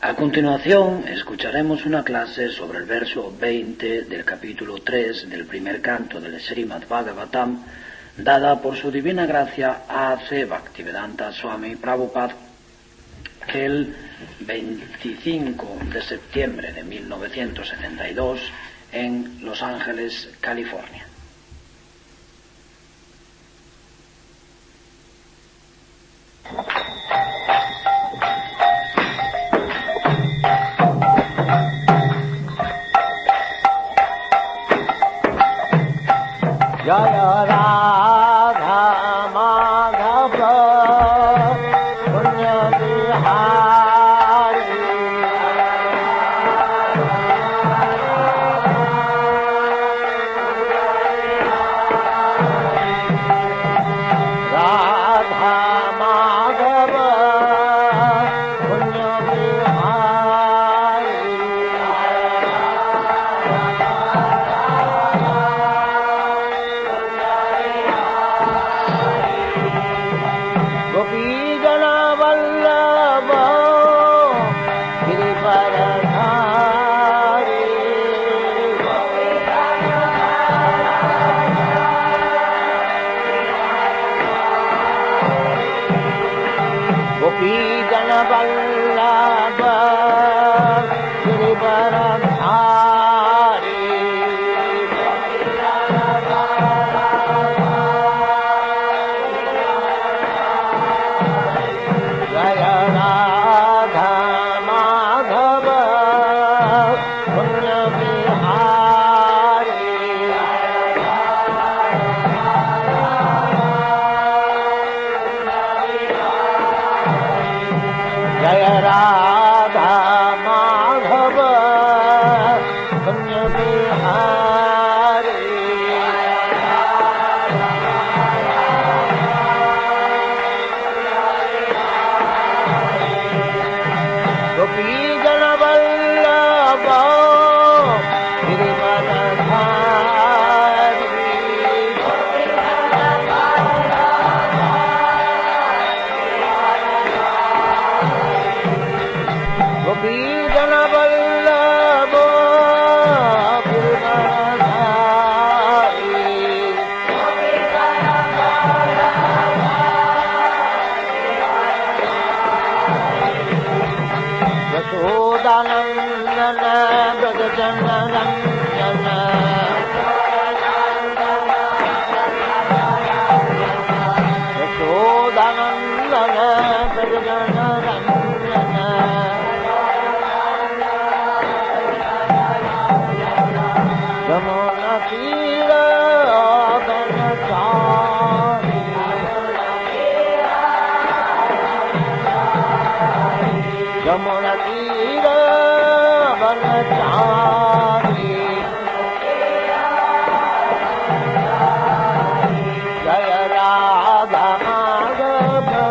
A continuación, escucharemos una clase sobre el verso 20 del capítulo 3 del primer canto del Srimad Bhagavatam, dada por su divina gracia A.C. Bhaktivedanta Swami Prabhupada, el 25 de septiembre de 1972 en Los Ángeles, California. Jaya Radha Madhava Punya Bihari Radha Madhava Punya Bihari Gopi Jana Vallabha Girivaradhari Gopi Jana Vallabha Girivaradhari Jaya Radha Madhava Punya Bihari Jaya Radha Madhava Punya Bihari Gopi Jana Vallabha Girivaradhari Gopi Jana Vallabha Girivaradhari Yashodanandana Brajjanaranyana Yashodanandana Brajjanaranyana Yamuna Tira Banachari Yamuna Tira Banachari Jaya Radha Madhava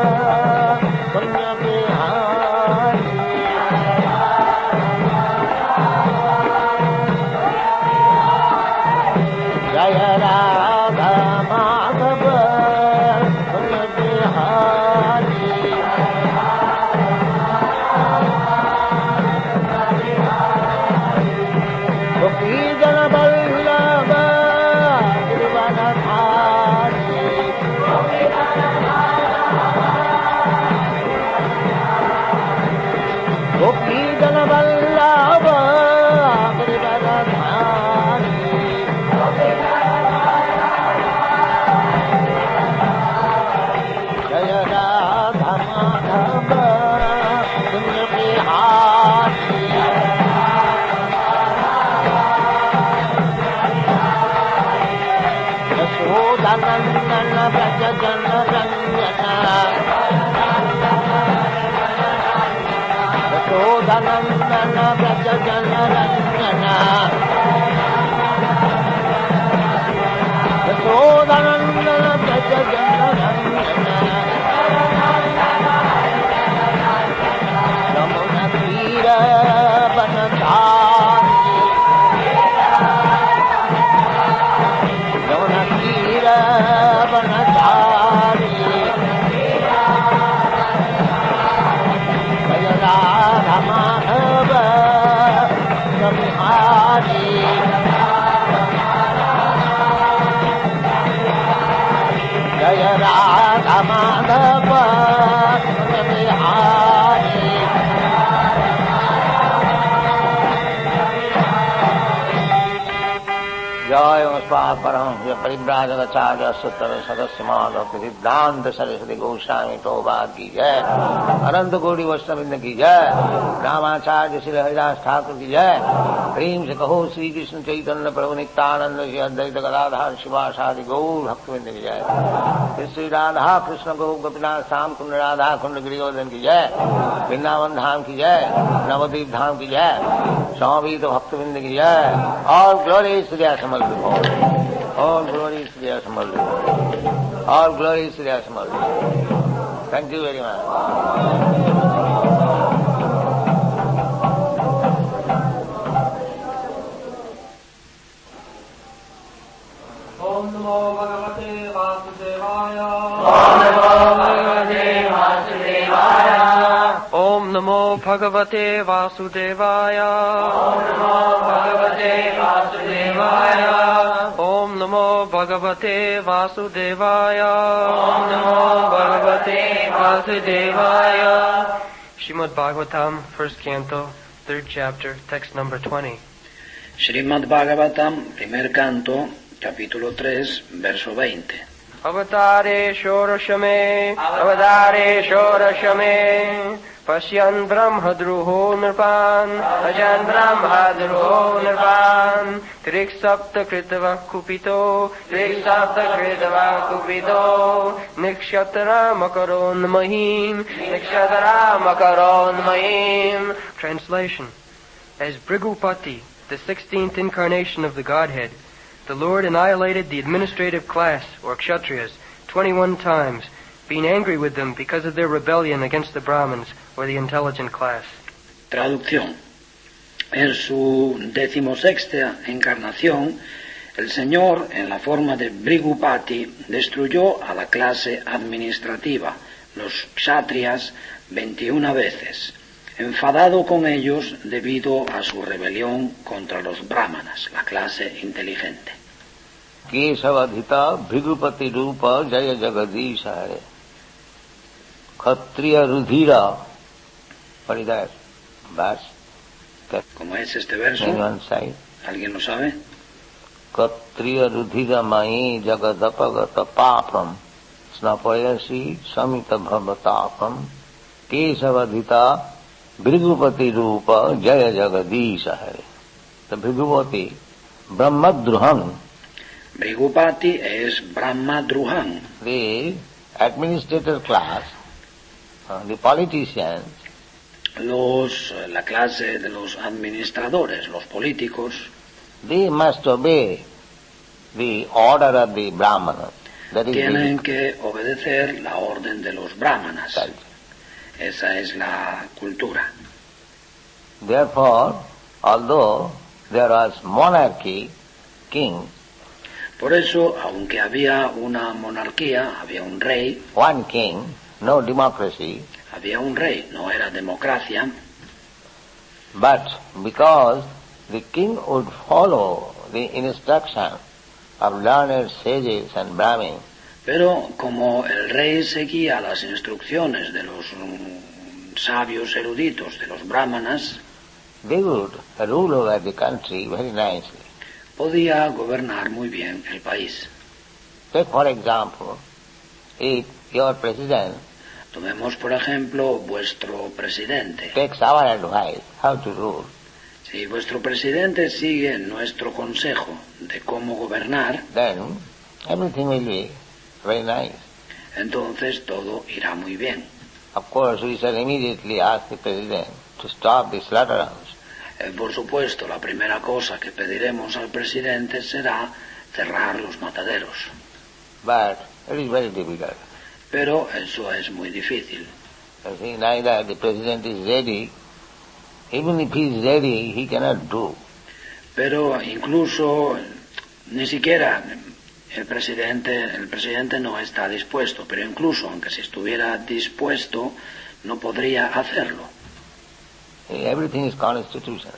Jaya Radha Madhava Bihari. Jaya Swaparam Paribrajacharya Suttara Sadasimala Siddhanta Saraswati Goswami Prabhupada ki jai, Ananta Gauri Vaishnavrinda ki jai, Ramacharya Sri Haridas Thakur ki jai, Prem se kaho Sri Krishna Chaitanya Prabhu Nityananda Sri Advaita Gadadhar Shivasadi Gaur Bhaktivinoda ki jai, Sri Radha Krishna Gaur Gopinath Sam Kunda Radha Kunda Girigodan ki jai, Vrindavan Dham ki jai, Navadvip Dham ki jai, Swami Bhaktivinoda ki jai. All glories to the Asamal before. All glories to the Asamal before. All glories to the Asamal before. Thank you very much. Om Namo Bhagavate Vasudevaya. Om Namo Bhagavate Vasudevaya. Om Namo Bhagavate Vasudevaya. Om Namo Bhagavate Vasudevaya. Srimad Bhagavatam, first canto, third chapter, text number 20. Srimad Bhagavatam, primer canto, capítulo 3, verso 20. Avatare Shorashame, Avatare Shorashame, Pasyan Brahmadruho Nirpan, Pasyan Brahmadruho Nirpan, Triksapta Kritava Kupito, Triksapta Kritava Kupito, Nikshatara Makaron Mahim, Nikshatara Makaron Mahim. Translation. As Brigupati, the 16th incarnation of the Godhead, the Lord annihilated the administrative class, or Kshatriyas, 21 times, being angry with them because of their rebellion against the Brahmins, or the intelligent class. Traducción. En su 16ª encarnación, el Señor, en la forma de Brigupati, destruyó a la clase administrativa, los kshatriyas, 21 veces, enfadado con ellos debido a su rebelión contra los brahmanas, la clase inteligente. Kesavadhita Bhrigupati Rupa Jaya Jagadish Hare. Kshatriya Rudhira. What is that verse? ¿Cómo es este verso? Anyone say? ¿Alguien lo sabe? Kshatriya Rudhira Mai Jagadapagata Papam Snapayasi Samita Bhavatapam Kesavadhita Bhrigupati Rupa Jaya Jagadish Hare. The Bhrigupati Brahmadruhan. Brigupati es Brahmadruhan. The administrator class, the politicians, La clase de los administradores, los políticos, they must obey the order of the Brahmanas. That is tienen the que obedecer la orden de los brahmanas. culture. Esa es la cultura. Therefore, although there was monarchy, king, Por eso, aunque había una monarquía, había un rey, one king, no democracy, había un rey, no era democracia, but because the king would follow the instruction of learned sages and Brahmins, pero como el rey seguía las instrucciones de los sabios eruditos, de los brahmanas, they would rule over the country very nicely. podía gobernar muy bien el país. Take for example, if your president Tomemos, por ejemplo, vuestro presidente. takes our advice how to rule, Si vuestro presidente sigue nuestro consejo de cómo gobernar, then everything will be very nice. entonces todo irá muy bien. Of course, we shall immediately ask the president to stop the slaughterhouse. Por supuesto, la primera cosa que pediremos al presidente será cerrar los mataderos. But it is very difficult. Pero eso es muy difícil. You see, neither the president is ready. Even if he is ready, he cannot do. Pero incluso, ni siquiera el presidente no está dispuesto, pero incluso aunque si estuviera dispuesto, no podría hacerlo. Everything is constitutional.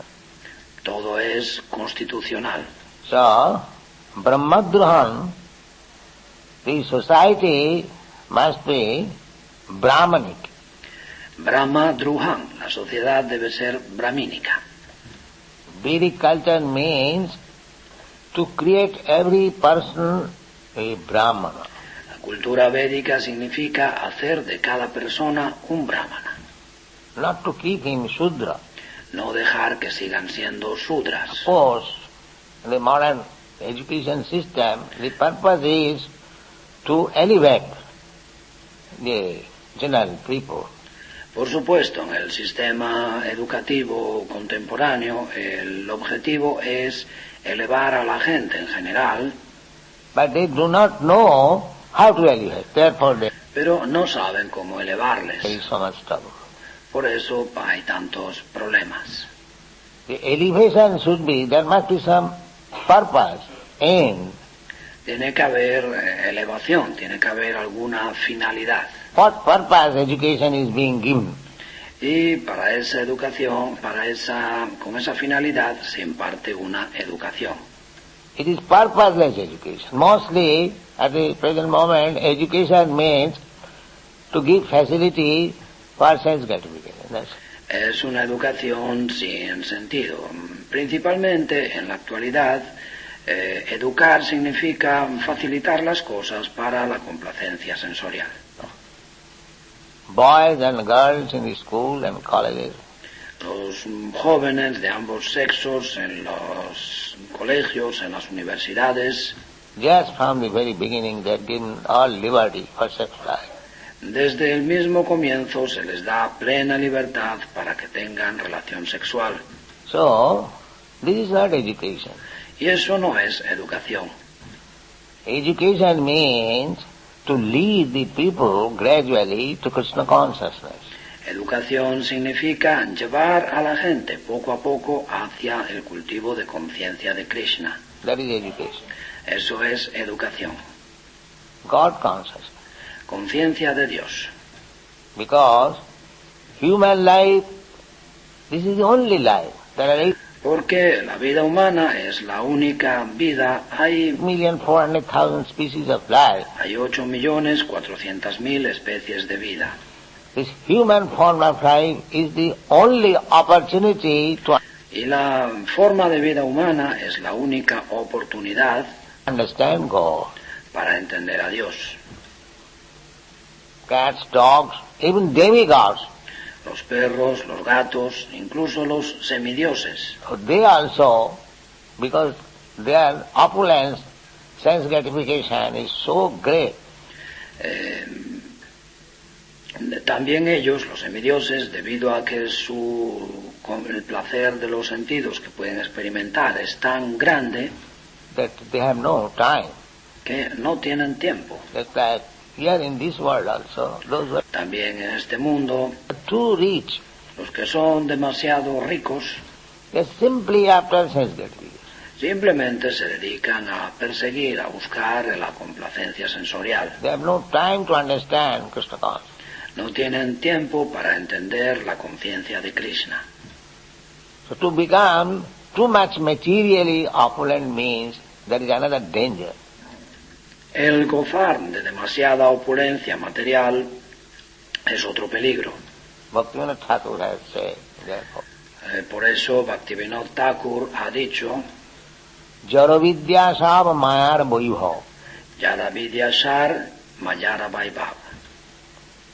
Todo es constitucional. So, Brahmadruhan the society must be Brahmanic. Brahma Druhan, la sociedad debe ser brahmínica. Vedic culture means to create every person a Brahmana. La cultura védica significa hacer de cada persona un brahmana, Not to keep him Shudra. no dejar que sigan siendo shudras. Of course, in the modern education system, the purpose is to elevate the general people. Por supuesto, en el sistema educativo contemporáneo el objetivo es elevar a la gente en general, But they do not know how to elevate. Therefore, pero no saben cómo there elevarles. is so much trouble. Por eso hay tantos problemas. The elevation should be, there must be some purpose, aim. Tiene que haber elevación, tiene que haber alguna finalidad. What purpose education is being given? Y para esa educación, con esa finalidad se imparte una educación. It is purposeless education. Mostly, at the present moment, education means to give facility for sense gratification. That's Es una educación sin sentido. Principalmente en la actualidad, educar significa facilitar las cosas para la complacencia sensorial. boys and girls in the school and colleges, Los jóvenes de ambos sexos en los colegios, en las universidades, just from the very beginning they are given all liberty for sex life. desde el mismo comienzo se les da plena libertad para que tengan relación sexual. So, this is not education. Y eso no es educación. Education means to lead the people gradually to Krishna consciousness. Educación significa llevar a la gente poco a poco hacia el cultivo de conciencia de Krishna. That is education. Eso es educación. God consciousness. Conciencia de Dios. Because human life, this is the only life. There are 8 Porque la vida humana es la única vida. Hay 8,400,000 species of life. 8.400.000 especies de vida. This human form of life is the only opportunity to Y la forma de vida humana es la única oportunidad understand God. para entender a Dios. Cats, dogs, even demigods, Los perros, los gatos, incluso los semidioses. they also, because their opulence, sense gratification is so great, También ellos, los semidioses, debido a que el placer de los sentidos que pueden experimentar es tan grande that they have no time. que no tienen tiempo. Just like here in this world also, those who También en este mundo, are too rich, los que son demasiado ricos they're simply after sense gratification. simplemente se dedican a perseguir, a buscar la complacencia sensorial. They have no time to understand Krishna consciousness. No tienen tiempo para entender la conciencia de Krishna. So to become too much materially opulent means there is another danger. El gozar de demasiada opulencia material es otro peligro. Bhaktivinoda Thakur has said, therefore, Por eso Bhaktivinoda Thakur ha dicho, Jara vidya sab mayar vaibhav. Yada Vidyasar Mayara Vaibhav.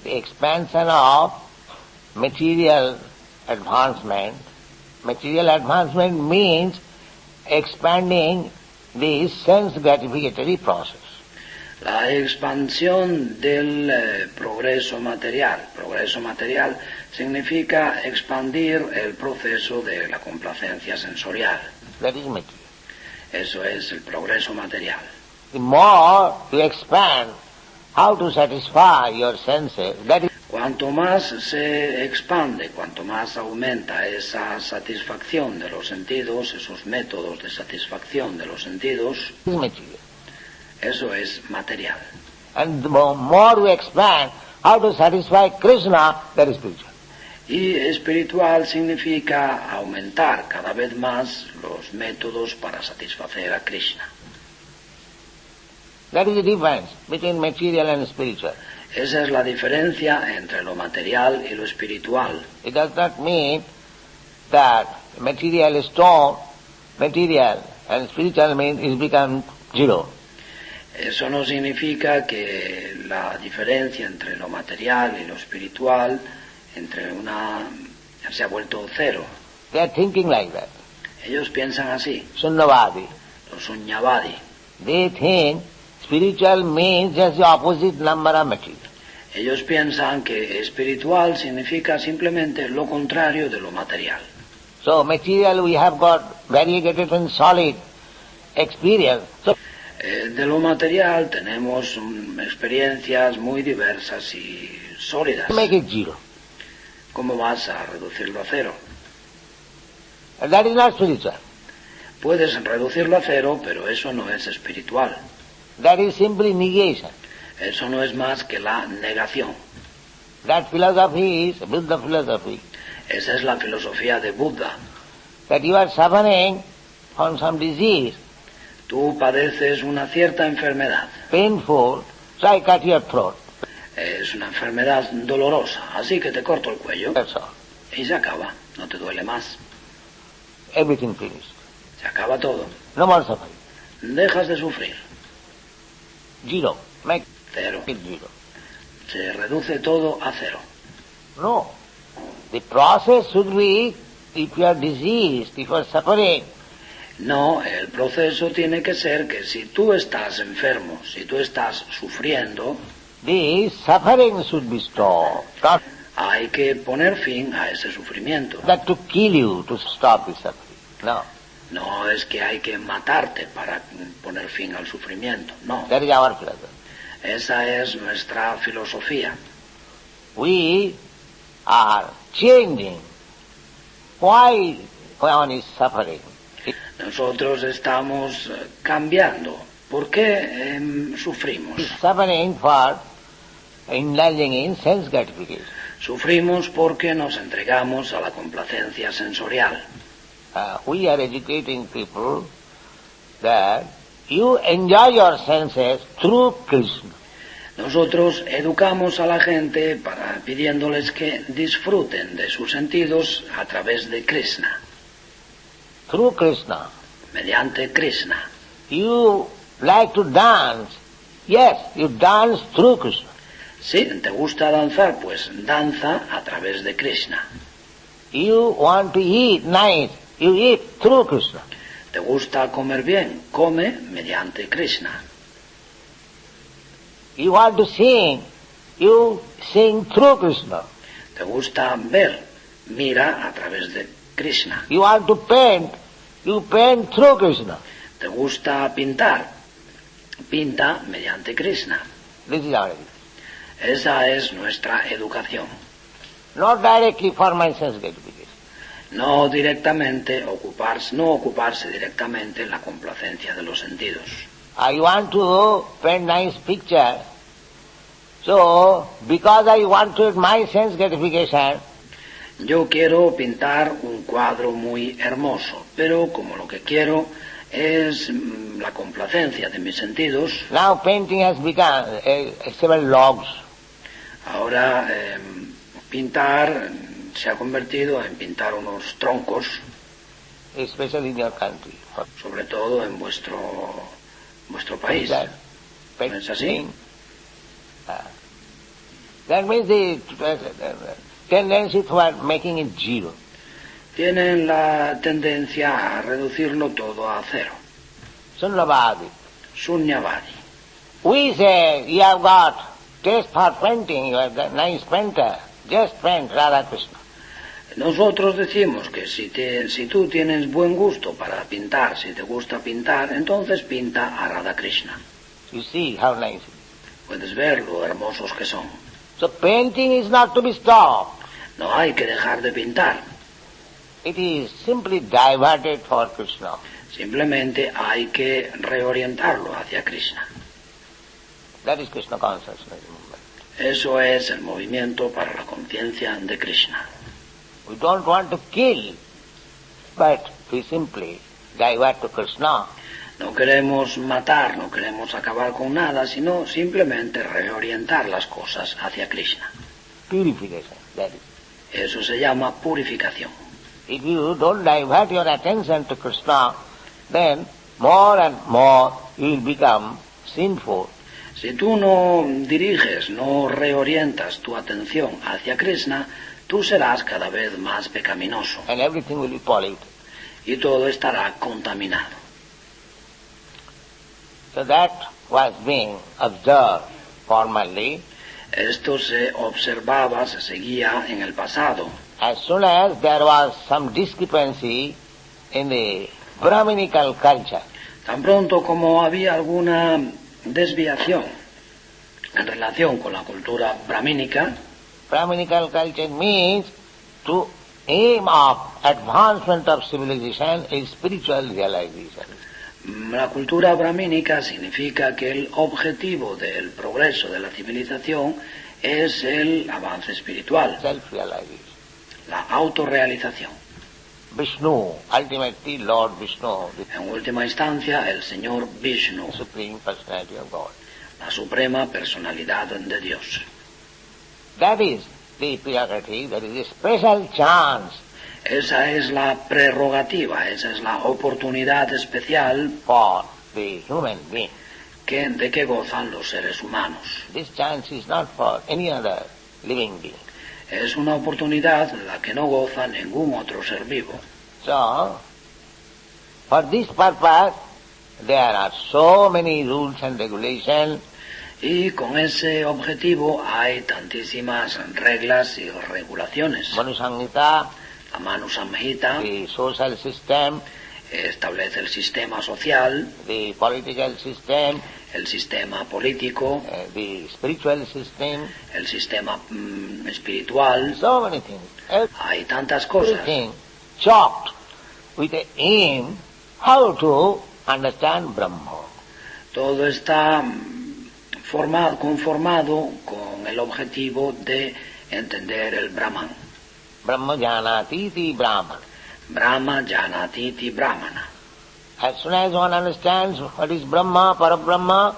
The expansion of material advancement means expanding the sense gratificatory process. La expansión del progreso material. Progreso material significa expandir el proceso de la complacencia sensorial. That is material. Eso es el progreso material. The more you expand how to satisfy your senses, that is Cuanto más se expande, cuanto más aumenta esa satisfacción de los sentidos, esos métodos de satisfacción de los sentidos, material. eso es material. And the more we expand how to satisfy Krishna, that is spiritual. Y espiritual significa aumentar cada vez más los métodos para satisfacer a Krishna. That is the difference between material and spiritual. Esa es la diferencia entre lo material y lo espiritual. It does not mean that material is stone, material, and spiritual means it becomes zero. Eso no significa que la diferencia entre lo material y lo espiritual, se ha vuelto cero. They are thinking like that. Ellos piensan así, Sunnavadi. los suññavadi. They think spiritual means just the opposite number of material. Ellos piensan que espiritual significa simplemente lo contrario de lo material. So material we have got variegated and solid experience. So De lo material tenemos experiencias muy diversas y sólidas. make it zero. ¿Cómo vas a reducirlo a cero? And that is not spiritual. Puedes reducirlo a cero, pero eso no es espiritual. That is simply negation. Eso no es más que la negación. That philosophy is Buddha philosophy. Esa es la filosofía de Buda. That you are suffering from some disease, Tú padeces una cierta enfermedad. painful, so I cut your throat. Es una enfermedad dolorosa, así que te corto el cuello That's all. y se acaba. No te duele más. Everything finished. Se acaba todo. No more suffering. Dejas de sufrir. Zero. Make Cero. it zero. Se reduce todo a cero. No. The process should be, if you are diseased, if you are suffering, No, el proceso tiene que ser que si tú estás enfermo, si tú estás sufriendo, the suffering should be stopped. Not hay que poner fin a ese sufrimiento. that to kill you, to stop the suffering. No. No es que hay que matarte para poner fin al sufrimiento. No, That is our philosophy. esa es nuestra filosofía. We are changing. Why one is suffering? Nosotros estamos cambiando. ¿Por qué sufrimos? Suffering for indulging in sense gratification. Sufrimos porque nos entregamos a la complacencia sensorial. We are educating people that you enjoy your senses through Krishna. Nosotros educamos a la gente pidiéndoles que disfruten de sus sentidos a través de Krishna, Through Krishna. mediante Krishna. You like to dance. Yes, you dance through Krishna. Si te gusta danzar, pues danza a través de Krishna. You want to eat nice. You eat through Krishna. Te gusta comer bien, come mediante Krishna. You want to sing. You sing through Krishna. Te gusta ver, mira a través de Krishna. You want to paint. You paint through Krishna. Te gusta pintar, pinta mediante Krishna. This is our education. Esa es nuestra educación. Not directly for my sense gratification. No ocuparse directamente en la complacencia de los sentidos. I want to paint nice picture. So, because I wanted my sense gratification, Yo quiero pintar un cuadro muy hermoso, pero como lo que quiero es la complacencia de mis sentidos, now painting has become several logs. ahora pintar se ha convertido en pintar unos troncos, Especially in your country. sobre todo en vuestro país. That ¿No es así? That means the tendency toward making it zero. Tienen la tendencia a reducirlo todo a cero. Sunnavadi. Sunyavadi. We say, you have got taste for painting, you are a nice painter, just paint Radha Krishna. Nosotros decimos que si tú tienes buen gusto para pintar, si te gusta pintar, entonces pinta a Radha Krishna. You see how nice it is. Puedes ver lo hermosos que son. So painting is not to be stopped. No hay que dejar de pintar. It is simply diverted for Krishna. Simplemente hay que reorientarlo hacia Krishna. That is Krishna consciousness movement. Eso es el movimiento para la conciencia de Krishna. We don't want to kill, but we simply divert to Krishna. No queremos matar, no queremos acabar con nada, sino simplemente reorientar las cosas hacia Krishna. Purification, that is. Eso se llama purificación. If you don't divert your attention to Krishna, then more and more you will become sinful. Si tú no diriges, no reorientas tu atención hacia Krishna, tú serás cada vez más pecaminoso And everything will be polluted. y todo estará contaminado. So that was being observed formerly. Esto se observaba, se seguía en el pasado. As soon as there was some discrepancy in the Brahminical culture, Tan pronto como había alguna desviación en relación con la cultura brahmínica, Brahminical culture means to aim of advancement of civilization is spiritual realization. la cultura brahmínica significa que el objetivo del progreso de la civilización es el avance espiritual, Self-realization. la autorrealización. Vishnu, ultimately Lord Vishnu, the En última instancia, el Señor Vishnu, Supreme Personality of God. la suprema personalidad de Dios. That is the prerogative, that is the special chance Esa es la prerrogativa, esa es la oportunidad especial for the human being. de que gozan los seres humanos. This chance is not for any other living being. Es una oportunidad la que no goza ningún otro ser vivo. So, for this purpose, there are so many rules and regulations. Y con ese objetivo hay tantísimas reglas y regulaciones. Manu Samhita, La Manu Samhita the social system, establece el sistema social, the political system, el sistema político, the spiritual system, el sistema espiritual. so many things. Hay tantas cosas. Everything chopped with the aim how to understand Brahma. Todo está conformado con el objetivo de entender el Brahman. Brahma janati iti Brahman. Brahma janati iti Brahmana. As soon as one understands what is Brahma, Parabrahma,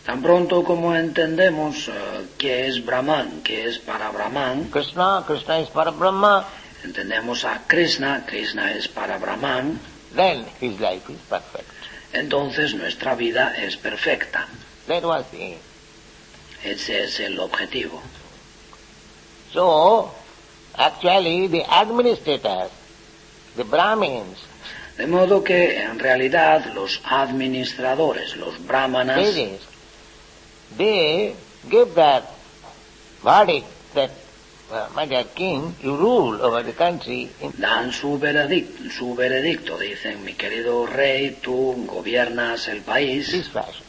Tan pronto como entendemos qué es Brahman, qué es para Brahman, Krishna, Krishna is Parabrahma, entendemos a Krishna, Krishna es para Brahman, then his life is perfect. entonces nuestra vida es perfecta. That was the aim. Ese es el objetivo. So, actually the administrators, the Brahmins, De modo que en realidad los administradores, los brahmanas, they give that verdict that, my dear king, you rule over the country in dan su veredicto, dicen, mi querido rey, tú gobiernas el país this fashion.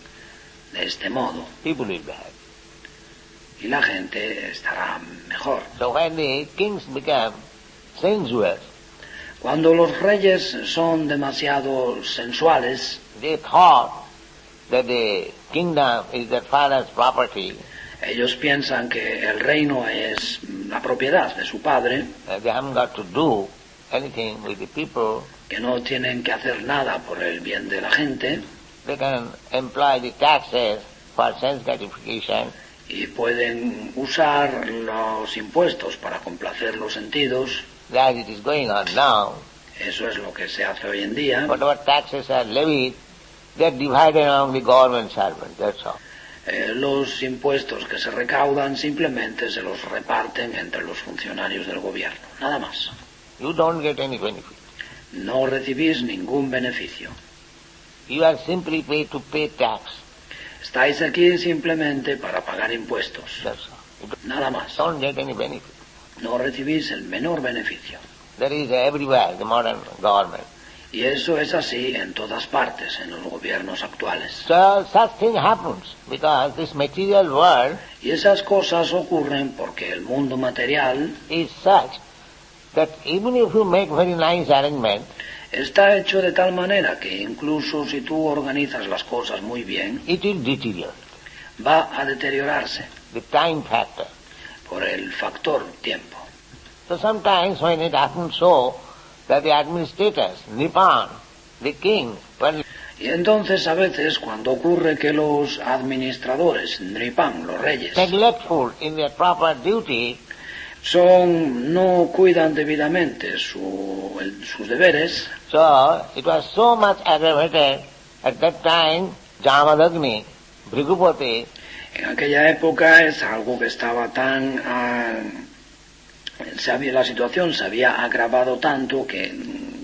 de este modo People will be happy. y la gente estará mejor. So when the kings become sensuous, Cuando los reyes son demasiado sensuales, they thought that the kingdom is their father's property. ellos piensan que el reino es la propiedad de su padre, They haven't got to do anything with the people. que no tienen que hacer nada por el bien de la gente They can employ the taxes for sense gratification. y pueden usar los impuestos para complacer los sentidos. As it is going on now, Eso es lo que se hace hoy en día. whatever taxes are levied, they are divided among the government servants, that's all. Los impuestos que se recaudan simplemente se los reparten entre los funcionarios del gobierno, nada más. You don't get any benefit. No recibís ningún beneficio. You are simply paid to pay tax, Estáis aquí simplemente para pagar impuestos, that's all. You nada más. don't get any benefit. No recibís el menor beneficio. That is everywhere, the modern government. Y eso es así en todas partes, en los gobiernos actuales. So such thing happens because this material world Y esas cosas ocurren porque el mundo material is such that even if you make very nice arrangement, está hecho de tal manera que incluso si tú organizas las cosas muy bien, it will deteriorate. va a deteriorarse The time factor. por el factor tiempo. So sometimes when it happens so that the administrators, Nipan, the king, well, Y entonces a veces cuando ocurre que los administradores, Nripan, los reyes, neglectful in their proper duty, no cuidan debidamente sus deberes, so it was so much aggravated at that time, Jamadagni, Bhrigupati, en aquella época es algo que estaba tan... la situación se había agravado tanto que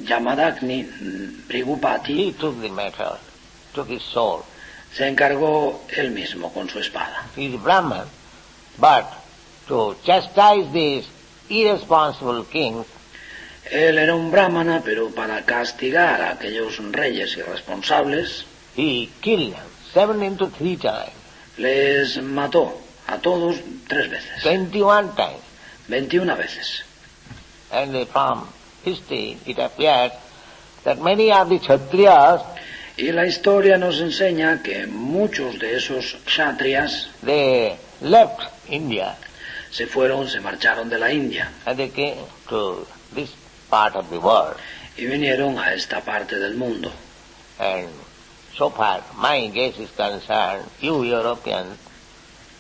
Jamadagni, Bhrigupati, he took the matter, took his sword. se encargó él mismo con su espada. He is Brahman, but to chastise these irresponsible kings, Él era un brahmana, pero para castigar a aquellos reyes irresponsables, he killed them 73 times, les mató a todos 3 veces, 21 times. 21 veces. And from history it appears that many of the Kshatriyas, Y la historia nos enseña que muchos de esos kshatriyas they left India se marcharon de la India and they came to this part of the world. y vinieron a esta parte del mundo. And so far my guess is concerned, you Europeans,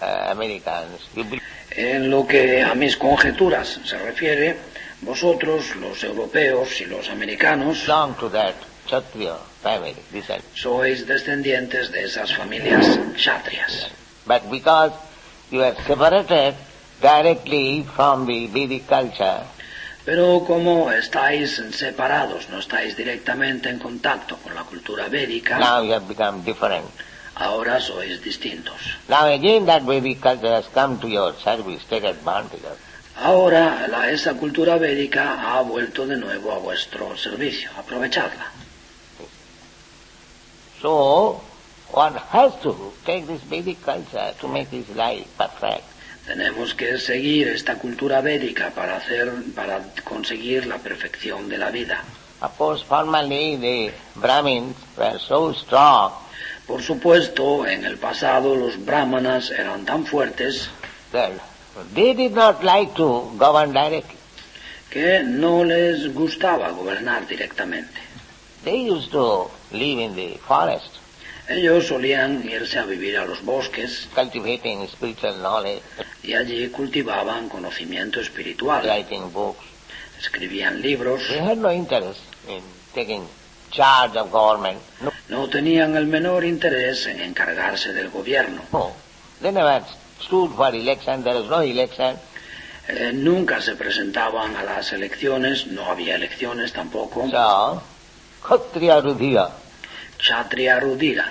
Americans, you believe En lo que a mis conjeturas se refiere, vosotros, los europeos y los americanos, belong to that Kshatriya family, descent. sois descendientes de esas familias kshatriyas. But because you are separated directly from the Vedic culture, Pero como estáis separados, no estáis directamente en contacto con la cultura védica, now you have become different. ahora sois distintos. Now again that Vedic culture has come to your service, take advantage of it. Ahora esa cultura védica ha vuelto de nuevo a vuestro servicio, aprovechadla. So, one has to take this Vedic culture to make his life perfect. Tenemos que seguir esta cultura védica para conseguir la perfección de la vida. Of course, formerly the Brahmins were so strong Por supuesto, en el pasado los brahmanas eran tan fuertes that they did not like to govern directly. que no les gustaba gobernar directamente. They used to live in the forest, Ellos solían irse a vivir a los bosques cultivating spiritual knowledge, y allí cultivaban conocimiento espiritual, writing books. escribían libros, They had no interest in taking charge of government. no tenían el menor interés en encargarse del gobierno. No. They never stood for election, there was no election. Nunca se presentaban a las elecciones, no había elecciones tampoco. So, Kshatriya Rudhira. Kshatriya Rudira.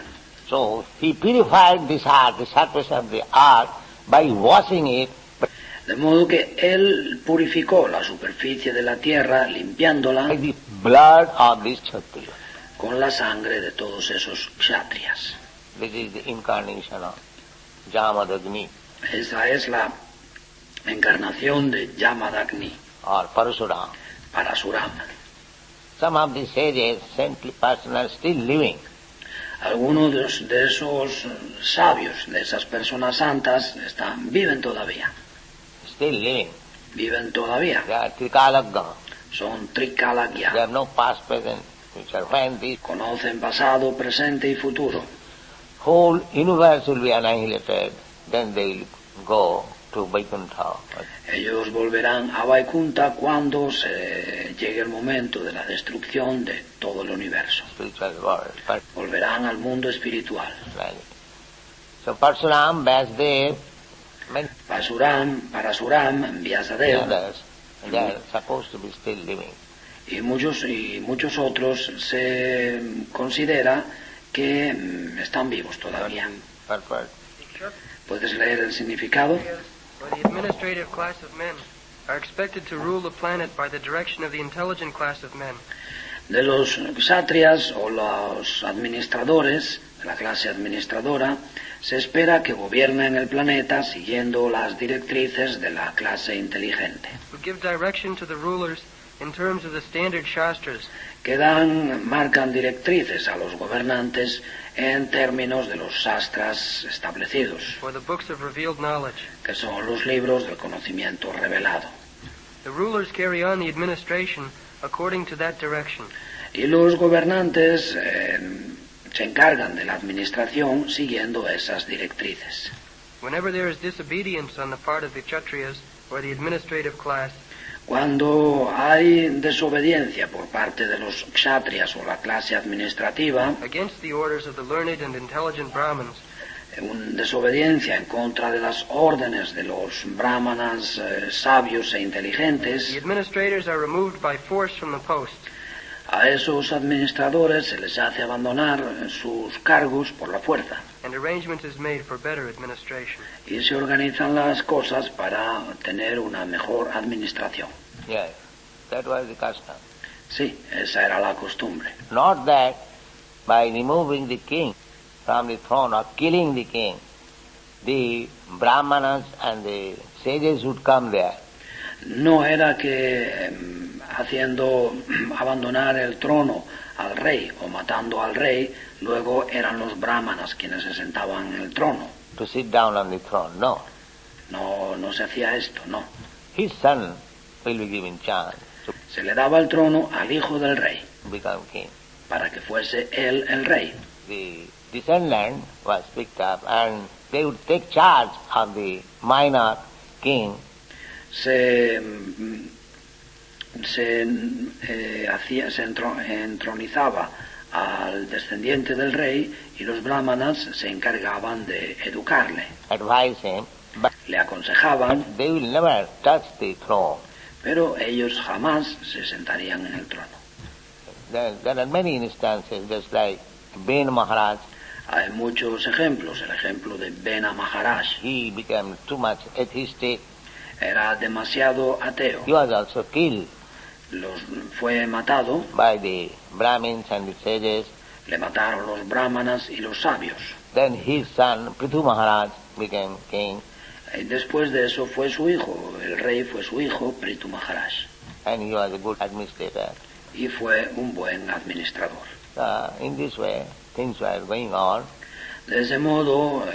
So, he purified this heart, the surface of the earth, by washing it. De modo que él purificó la superficie de la tierra, limpiándola By the blood of this Kshatriya. con la sangre de todos esos kshatriyas. This is the incarnation of Jamadagni Esa es la encarnación de Jamadagni, or Parasuram. Parasuram. Some of the sages, saintly persons are still living. Algunos de esos sabios, de esas personas santas, viven todavía. Still living. Viven todavía. They are Trikalagga. Son They Trikalagya. have no past, present, future. When the Conocen pasado, presente y futuro. whole universe will be annihilated, then they will go to Vaikuntha. Ellos volverán a Vaikunta cuando se llegue el momento de la destrucción de todo el universo. Spiritual world. But, Volverán al mundo espiritual. so Parsuram, Vyasdev, many Parasuram, Vyasadeva others, they are supposed to be still living. y muchos otros se considera que están vivos todavía. Purport. ¿Puedes leer el significado? Or the administrative class of men are expected to rule the planet by the direction of the intelligent class of men. De los kshatriyas o los administradores, de la clase administradora, se espera que gobiernen el planeta siguiendo las directrices de la clase inteligente, Who give direction to the rulers in terms of the standard shastras, que marcan directrices a los gobernantes en términos de los shastras establecidos, or the books of revealed knowledge. que son los libros del conocimiento revelado. The rulers carry on the administration according to that direction. Y los gobernantes se encargan de la administración siguiendo esas directrices. Whenever there is disobedience on the part of the Kshatriyas or the administrative class, Cuando hay desobediencia por parte de los kshatriyas o la clase administrativa, against the orders of the learned and intelligent Brahmins, desobediencia en contra de las órdenes de los brahmanas sabios e inteligentes, the administrators are removed by force from the post. a esos administradores se les hace abandonar sus cargos por la fuerza And arrangement is made for better administration. y se organizan las cosas para tener una mejor administración. Yes, that was the custom. Sí, esa era la costumbre. Not that by removing the king from the throne or killing the king, the brahmanas and the sages would come there. No era que haciendo abandonar el trono al rey o matando al rey, luego eran los brahmanas quienes se sentaban en el trono. To sit down on the throne, no. No se hacía esto, no. His son will be given chance to Se le daba el trono al hijo del rey, become king. para que fuese él el rey. The descendant was picked up and they would take charge of the minor king. Entronizaba al descendiente del rey y los brahmanas se encargaban de educarle. Advise him, but Le aconsejaban, they will never touch the throne. pero ellos jamás se sentarían en el trono. There are many instances, just like Ben Maharaj. Hay muchos ejemplos. El ejemplo de Bena Maharaj He became too much atheistic. era demasiado ateo. He was also killed Fue matado, by the Brahmins and the sages. le mataron los brahmanas y los sabios. Then his son, Prithu Maharaj, became king, Y después de eso fue su hijo, el rey fue su hijo, Prithu Maharaj, and he was a good administrator. y fue un buen administrador. In this way, things were going on. De ese modo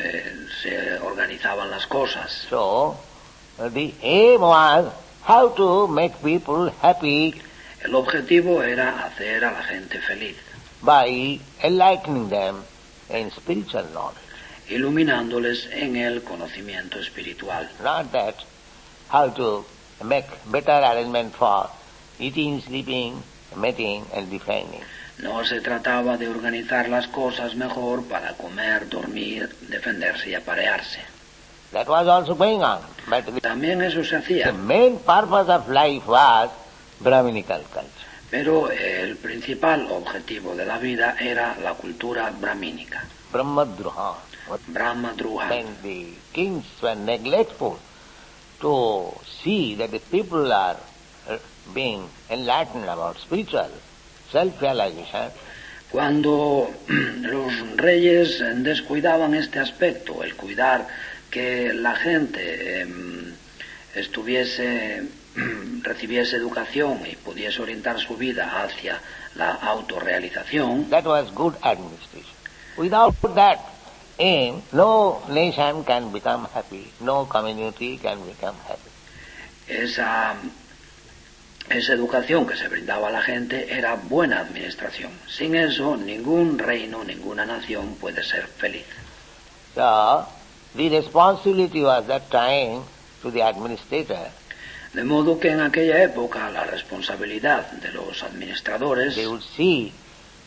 se organizaban las cosas. So, the aim was how to make people happy El objetivo era hacer a la gente feliz, by enlightening them in spiritual knowledge. iluminándoles en el conocimiento espiritual. Not that how to make better arrangement for eating, sleeping, mating and defending. No se trataba de organizar las cosas mejor para comer, dormir, defenderse y aparearse. That was also going on. But También eso se the hacía, main purpose of life was Brahminical culture. pero el principal objetivo de la vida era la cultura brahmínica, Brahmadruha. Brahma Druha. When the kings were neglectful to see that the people are being enlightened about spiritual self-realization, Cuando los reyes descuidaban este aspecto, el cuidar que la gente recibiese educación y pudiese orientar su vida hacia la autorrealización, that was good administration. Without that aim, no nation can become happy, no community can become happy. esa educación que se brindaba a la gente era buena administración. Sin eso, ningún reino, ninguna nación puede ser feliz. So, the responsibility was that time to the administrator. De modo que en aquella época la responsabilidad de los administradores They would see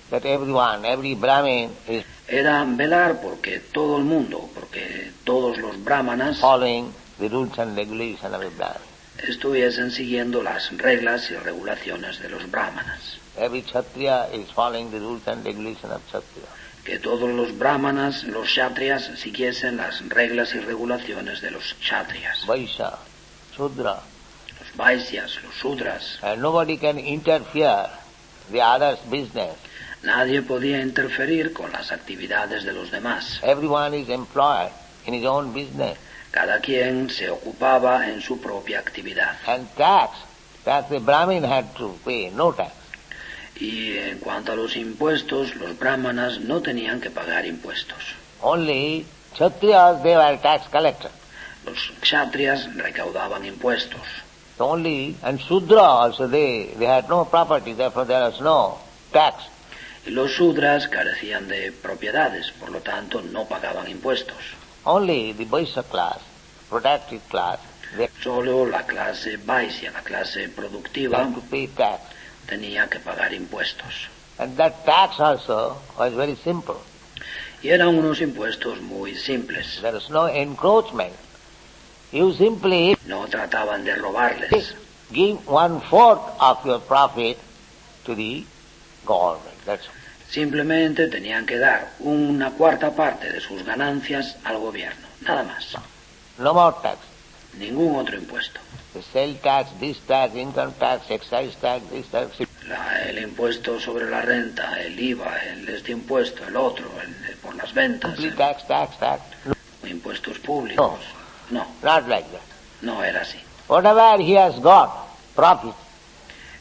that everyone, every Brahmin is era velar porque todo el mundo, porque todos los brahmanas following the rules and regulations of a Brahmin. estuviesen siguiendo las reglas y regulaciones de los brahmanas. Every Kshatriya is following the rules and regulations of Kshatriya. Que todos los brahmanas, los kshatriyas, siguiesen las reglas y regulaciones de los kshatriyas. Vaishya, Shudra, Los vaisyas, los sudras. and nobody can interfere the other's business. Nadie podía interferir con las actividades de los demás. Everyone is employed in his own business. Cada quien se ocupaba en su propia actividad. And tax the Brahmin had to pay, no tax. Y en cuanto a los impuestos, los brahmanas no tenían que pagar impuestos. Only Kshatriyas, they were tax collectors. Los kshatriyas recaudaban impuestos. And Shudra also, they had no property, therefore there was no tax. Y los Shudras carecían de propiedades, por lo tanto no pagaban impuestos. Only the Vaishya class, productive class, they Solo la clase Vaishya, la clase productiva, had to pay tax. tenía que pagar impuestos. And that tax also was very simple. Y eran unos impuestos muy simples. There was no encroachment. You simply No trataban de robarles. give 1/4 of your profit to the government. That's all. Simplemente tenían que dar una cuarta parte de sus ganancias al gobierno. Nada más. No more tax. Ningún otro impuesto. The sale tax, this tax, income tax, excise tax, this tax. El impuesto sobre la renta, el IVA, este impuesto, el otro, por las ventas, Simply tax, tax, tax. impuestos públicos. No, Not like that. no era así. Whatever he has got, profit,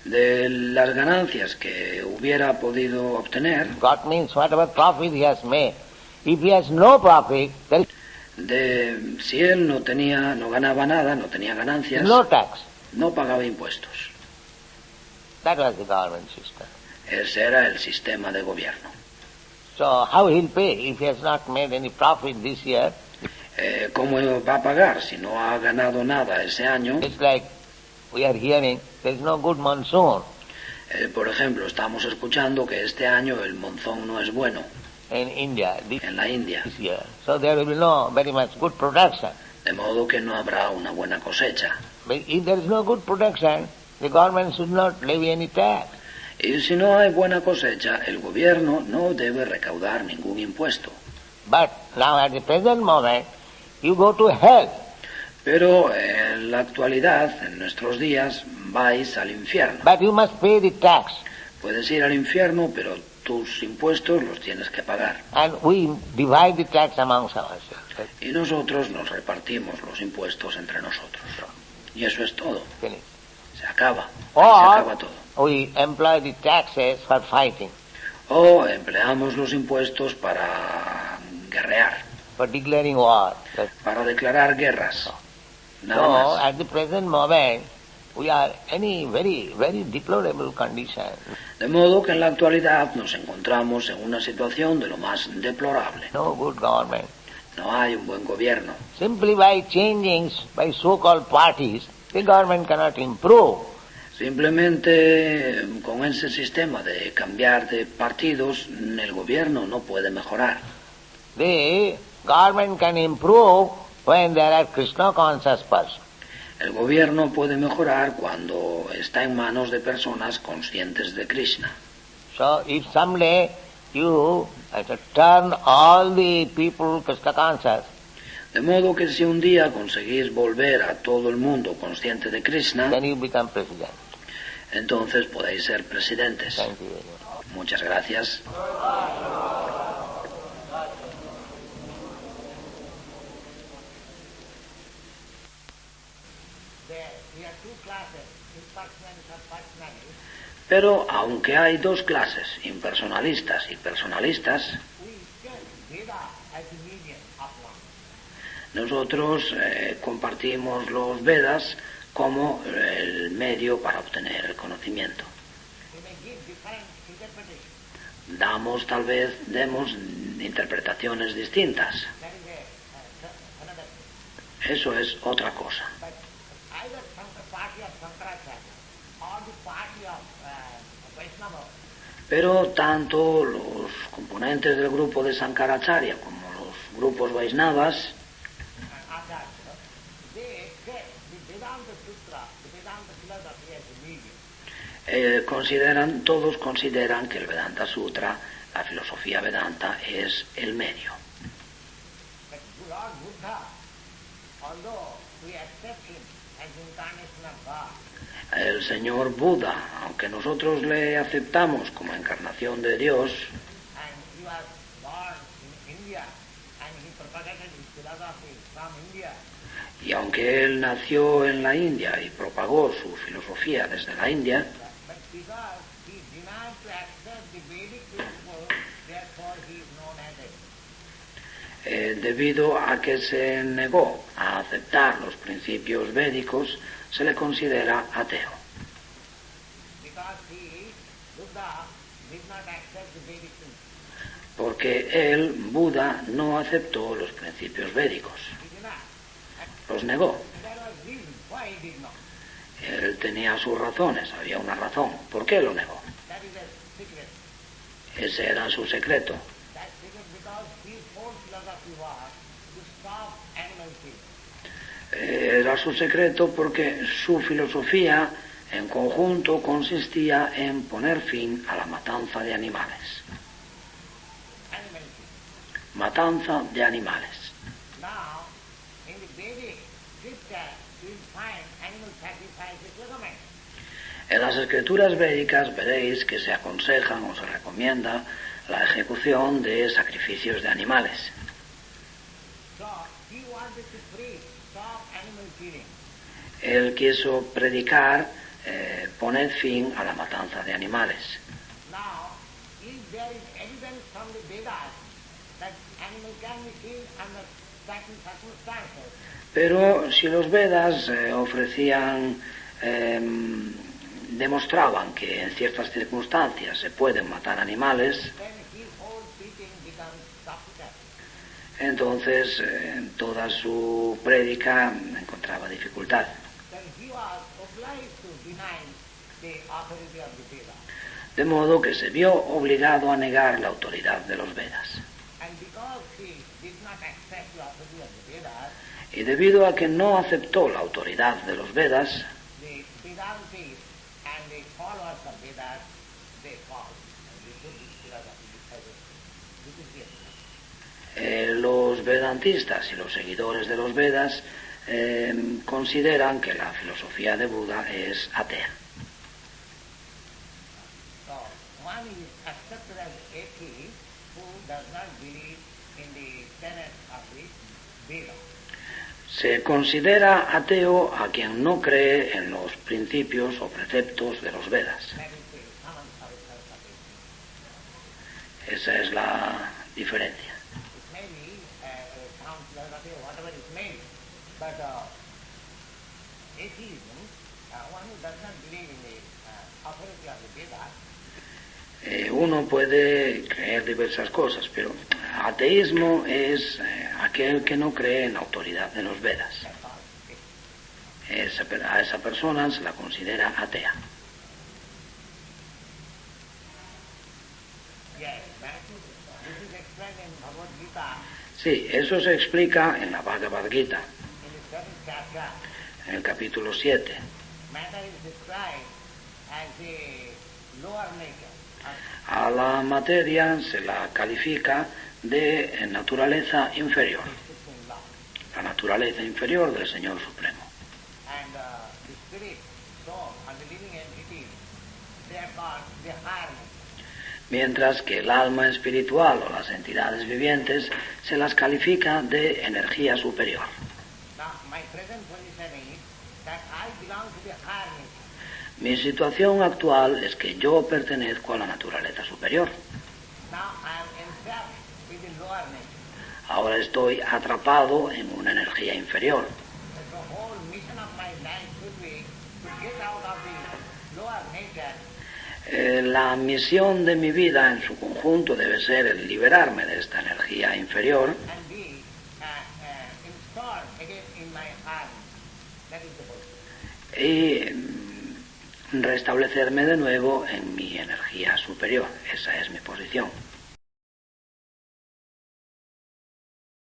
De las ganancias que hubiera podido obtener, got means whatever profit he has made. If he has no profit, there is si él no ganaba nada, no tenía ganancias, no tax. no pagaba impuestos. That was the government system. Ese era el sistema de gobierno. So how he'll pay if he has not made any profit this year? ¿Cómo va a pagar si no ha ganado nada ese año? It's like we are hearing there is no good monsoon Por ejemplo, estamos escuchando que este año el monzón no es bueno in India en la India, this year. So there will be no very much good production. de modo que no habrá una buena cosecha. But if there is no good production, the government should not levy any tax. Y si no hay buena cosecha, el gobierno no debe recaudar ningún impuesto. But now at the present moment, you go to hell. Pero en la actualidad, en nuestros días, vais al infierno. But you must pay the tax. Puedes ir al infierno, pero tus impuestos los tienes que pagar. And we divide the tax amongst ourselves. Y nosotros nos repartimos los impuestos entre nosotros. Y eso es todo. Finish. Se acaba. Ahí se acaba todo. We employ the taxes for fighting, O empleamos los impuestos para guerrear, for declaring war. para declarar guerras. Nada So más. at the present moment, we are in a very, very deplorable condition. De modo que en la actualidad nos encontramos en una situación de lo más deplorable. No good government. No hay un buen gobierno. Simply by changing by so-called parties, the government cannot improve. Simplemente con ese sistema de cambiar de partidos, el gobierno no puede mejorar. The government can improve when there are Krishna conscious persons. El gobierno puede mejorar cuando está en manos de personas conscientes de Krishna. So if someday you turn all the people Krishna conscious, De modo que si un día conseguís volver a todo el mundo consciente de Krishna, then you become president. entonces podéis ser presidentes. Thank you very much. Muchas gracias. Pero aunque hay dos clases, impersonalistas y personalistas, nosotros compartimos los Vedas como el medio para obtener el conocimiento. Demos interpretaciones distintas. Eso es otra cosa. Pero tanto los componentes del grupo de Sankaracharya como los grupos Vaisnavas todos consideran que el Vedanta Sutra, la filosofía Vedanta, es el medio. El señor Buda, aunque nosotros le aceptamos como encarnación de Dios, y aunque él nació en la India y propagó su filosofía desde la India, debido a que se negó a aceptar los principios védicos, se le considera ateo. did not accept the Vedic principles. Porque él, Buda, no aceptó los principios védicos, He did not. los negó. And there was reason why he did not. Él tenía sus razones, había una razón. ¿Por qué lo negó? That is a secret. Ese era su secreto. That secret because his whole philosophy was to stop animal killing. Era su secreto porque su filosofía en conjunto consistía en poner fin a la matanza de animales. Animal killing. Matanza de animales. Now, in the Vedic scripture, you will find animal sacrifice is recommended. En las escrituras védicas veréis que se aconsejan o se recomienda la ejecución de sacrificios de animales. So, he wanted to preach, stop animal killing. Él quiso predicar, poner fin a la matanza de animales. Now, if there is evidence from the Vedas that animal can be killed under certain circumstances, Pero si los Vedas ofrecían, demostraban que en ciertas circunstancias se pueden matar animales, then his whole preaching becomes substitute. entonces toda su prédica encontraba dificultad. Then he was obliged to deny the authority of the Vedas. De modo que se vio obligado a negar la autoridad de los Vedas. And because he did not accept the authority of the Vedas, Y debido a que no aceptó la autoridad de los Vedas, the Vedantis and the followers of Vedas, they fall. And they put this philosophy beside it. This is the los vedantistas y los seguidores de los Vedas consideran que la filosofía de Buda es atea. So, one is accepted as atheist who does not believe in the tenets of the Veda. Se considera ateo a quien no cree en los principios o preceptos de los Vedas. That is the common character of atheism. Esa es la diferencia. It may be sound philosophy or whatever it may be, but atheism, one who does not believe in the authority of the Vedas, Uno puede creer diversas cosas, pero ateísmo es aquel que no cree en la autoridad de los Vedas. that's all. A esa persona se la considera atea. Yes, this is explained in Bhagavad Gita Sí, eso se explica en la Bhagavad Gita, in the seventh chapter. en el capítulo 7. Matter is described as a lower nature. A la materia se la califica de naturaleza inferior, Supreme law. la naturaleza inferior del Señor Supremo. And the spirit, soul, and the living entities, they are called the higher nature. Mientras que el alma espiritual o las entidades vivientes se las califica de energía superior. Now, my present position is that I belong to the higher nature. Mi situación actual es que yo pertenezco a la naturaleza superior. Now I am entrapped with the lower nature. Ahora estoy atrapado en una energía inferior. But the whole mission of my life should be to get out of the lower nature La misión de mi vida en su conjunto debe ser el liberarme de esta energía inferior and be installed again in my higher nature. That is the whole. y restablecerme de nuevo en mi energía superior. Esa es mi posición.